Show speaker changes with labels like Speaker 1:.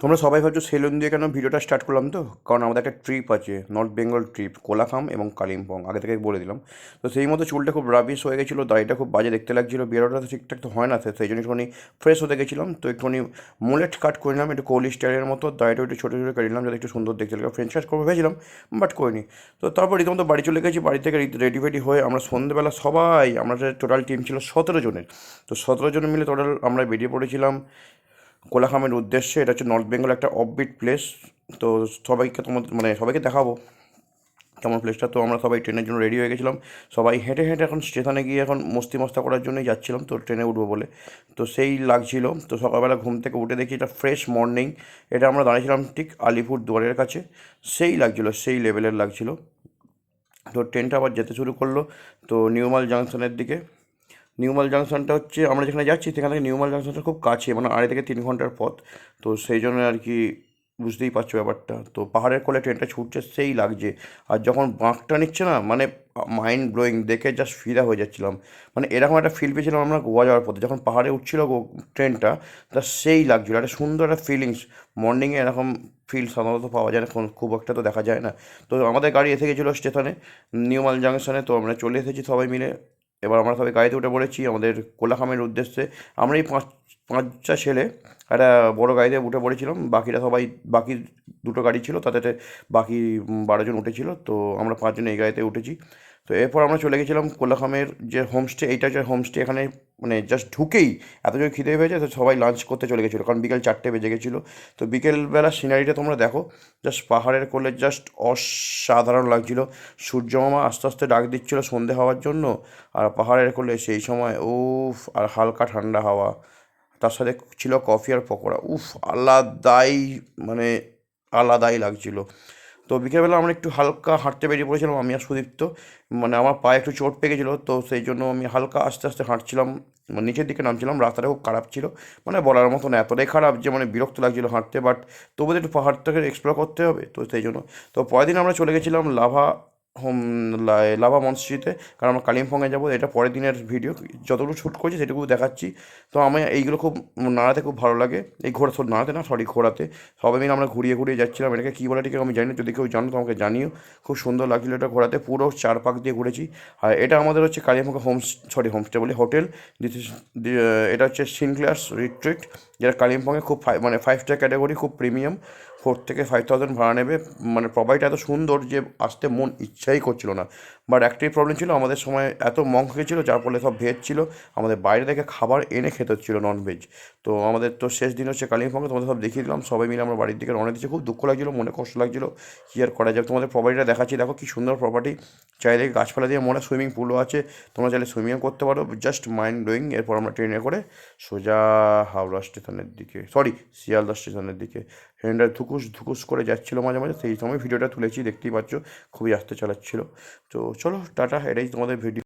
Speaker 1: তোমরা সবাই ভাবছো সেলুন দিয়ে কেন ভিডিওটা স্টার্ট করলাম, তো কারণ আমাদের একটা ট্রিপ আছে, নর্থ বেঙ্গল ট্রিপ, কোলাখাম এবং কালিম্পং, আগে থেকে বলে দিলাম। তো সেই মতো চুলটা খুব রাবিশ হয়ে গেছিলো, দাড়িটা খুব বাজে দেখতে লাগছিলো, বিয়ারটা তো ঠিকঠাক তো হয় না, সেই জন্য একটুখানি ফ্রেশ হতে গেছিলাম। তো একটুখানি মুলেট কাট করে নিলাম, একটু কোহলি স্টাইলের মতো, দাড়িটা একটু ছোটো ছোটো করে নিলাম যাতে একটু সুন্দর দেখতে লাগে। ফ্রেঞ্চ কাট করবো ভেবেছিলাম, বাট করিনি। তো তারপর রীতিমতো বাড়ি চলে গেছি, বাড়ি থেকে রেডি ফেডি হয়ে আমরা সন্ধ্যেবেলা সবাই, আমরা টোটাল টিম ছিল 17 জনের। তো 17 জন মিলে টোটাল আমরা বেরিয়ে পড়েছিলাম কোলাখামের উদ্দেশ্যে। এটা হচ্ছে নর্থ বেঙ্গল একটা অফবিট প্লেস। তো সবাইকে তোমাদের সবাইকে দেখাবো কেমন প্লেসটা। তো আমরা সবাই ট্রেনের জন্য রেডি হয়ে গেছিলাম, সবাই হেঁটে হেঁটে এখন স্টেশনে গিয়ে এখন মস্তি মস্তা করার জন্যই যাচ্ছিলাম, তো ট্রেনে উঠবো বলে। তো সেই লাগছিল। তো সকালবেলা ঘুম থেকে উঠে দেখি এটা ফ্রেশ মর্নিং। এটা আমরা দাঁড়িয়েছিলাম ঠিক আলিপুর দুয়ারের কাছে। সেই লাগছিল, সেই লেভেলের লাগছিল। তো ট্রেনটা আবার যেতে শুরু করলো, তো নিউমাল জাংশনের দিকে। নিউমাল জাংশনটা হচ্ছে আমরা যেখানে যাচ্ছি সেখান থেকে নিউমাল জাংশনটা খুব কাছে, 2.5 থেকে 3 ঘন্টার পথ। তো সেই জন্য আর কি, বুঝতেই পারছো ব্যাপারটা। তো পাহাড়ের কোলে ট্রেনটা ছুটছে, সেই লাগছে। আর যখন বাঁকটা নিচ্ছে না, মাইন্ড ব্লোয়িং, দেখে জাস্ট ফিদা হয়ে যাচ্ছিলাম। এরকম একটা ফিল পেয়েছিলাম আমরা গোয়া যাওয়ার পথে, যখন পাহাড়ে উঠছিল ট্রেনটা, তা সেই লাগছিলো। একটা সুন্দর একটা ফিলিংস। মর্নিংয়ে এরকম ফিল সাধারণত পাওয়া যায় না, খুব একটা তো দেখা যায় না। তো আমাদের গাড়ি এসে গেছিলো স্টেশনে, নিউমাল জাংশনে। তো আমরা চলে এসেছি সবাই মিলে। এবার আমরা সবাই গাড়িতে উঠে পড়েছি আমাদের কোলাখামের উদ্দেশ্যে। আমরা এই পাঁচটা ছেলে একটা বড় গাড়িতে উঠে পড়েছিলাম, বাকিরা সবাই, বাকি দুটো গাড়ি ছিল তাতে বাকি 12 জন উঠেছিল। তো আমরা 5 জন এই গাড়িতে উঠেছি। তো এরপর আমরা চলে গেছিলাম কোলাখামের যে হোমস্টে, এইটা হচ্ছে হোমস্টে। এখানে জাস্ট ঢুকেই এত জোর খিদে পেয়েছে, তো সবাই লাঞ্চ করতে চলে গেছিলো, কারণ বিকেল 4টে বেজে গেছিলো। তো বিকেলবেলা সিনারিটা তোমরা দেখো, জাস্ট পাহাড়ের কোলে জাস্ট অসাধারণ লাগছিল। সূর্যমামা আস্তে আস্তে ডাক দিচ্ছিল সন্ধে হওয়ার জন্য, আর পাহাড়ের কোলে সেই সময় উফ, আর হালকা ঠান্ডা হাওয়া, তার সাথে ছিল কফি আর পকোড়া। উফ, আলাদাই, মানে আলাদাই লাগছিল। তো বিকেলবেলা আমরা একটু হালকা হাঁটতে বেরিয়ে পড়েছিলাম, আমি আর সুদীপ্ত। আমার পায়ে একটু চোট পেয়ে গেছিলো, তো সেই জন্য আমি হালকা আস্তে আস্তে হাঁটছিলাম, নিচের দিকে নামছিলাম। রাস্তাটা খুব খারাপ ছিল, বলার মতো না, এতটাই খারাপ যে বিরক্ত লাগছিলো হাঁটতে। বাট তবু তো একটু পাহাড়টাকে এক্সপ্লোর করতে হবে, তো সেই জন্য। তো পরের দিন আমরা চলে গেছিলাম হোম লাভা মনস্ট্রিতে, কারণ আমরা কালিম্পংয়ে যাবো। এটা পরের দিনের ভিডিও, যতটুকু শ্যুট করেছি সেটুকু দেখাচ্ছি। তো আমি এইগুলো খুব নাড়াতে খুব ভালো লাগে, এই নাড়াতে না, সরি, ঘোরাতে। সবাই মিলে আমরা ঘুরিয়ে ঘুরিয়ে যাচ্ছিলাম। এটাকে কী বলে ঠিক আমি জানি না, যদি কেউ জানো তো আমাকে জানিও। খুব সুন্দর লাগছিলো এটা ঘোরাতে, পুরো 4 পাক দিয়ে ঘুরেছি। আর এটা আমাদের হচ্ছে কালিম্পং হোমস্টে বলি, হোটেল। দিস ইজ, এটা হচ্ছে সিনক্লাস রিট্রিট, যেটা কালিম্পংয়ে খুব 5 স্টার ক্যাটাগরি, খুব প্রিমিয়াম। 4 থেকে 5,000 ভাড়া নেবে। প্রোভাইড এত সুন্দর যে আসতে মন ইচ্ছাই করছিল না। বাট একটাই প্রবলেম ছিল, আমাদের সময় এত মঙ্ক ছিল, যার ফলে সব ভেজ ছিল। আমাদের বাইরে থেকে খাবার এনে খেতে হচ্ছিলো, ননভেজ। তো আমাদের তো শেষ দিন হচ্ছে কালিম্পংয়ে, তোমাদের সব দেখিয়ে দিলাম। সবাই মিলে আমরা বাড়ির দিকে রওনা দিচ্ছি, খুব দুঃখ লাগছিলো, মনে কষ্ট লাগছিলো। কী আর করা যাক। তোমাদের প্রপার্টিটা দেখাচ্ছি, দেখো কী সুন্দর প্রপার্টি। চারিদিকে গাছপালা দিয়ে মোড়া, সুইমিং পুলও আছে, তোমরা চাইলে সুইমিংও করতে পারো, জাস্ট মাইন্ড ব্লোয়িং। এরপর আমরা ট্রেনে করে সোজা হাওড়া স্টেশনের দিকে, সরি, শিয়ালদা স্টেশনের দিকে। ট্রেনটা ধুকুস ধুকুস করে যাচ্ছিলো মাঝে মাঝে, সেই সময় ভিডিওটা তুলেছি, দেখতেই পাচ্ছ, খুবই আস্তে চালাচ্ছিলো। তো চলো টাটা, এটাই তোমাদের ভিডিও।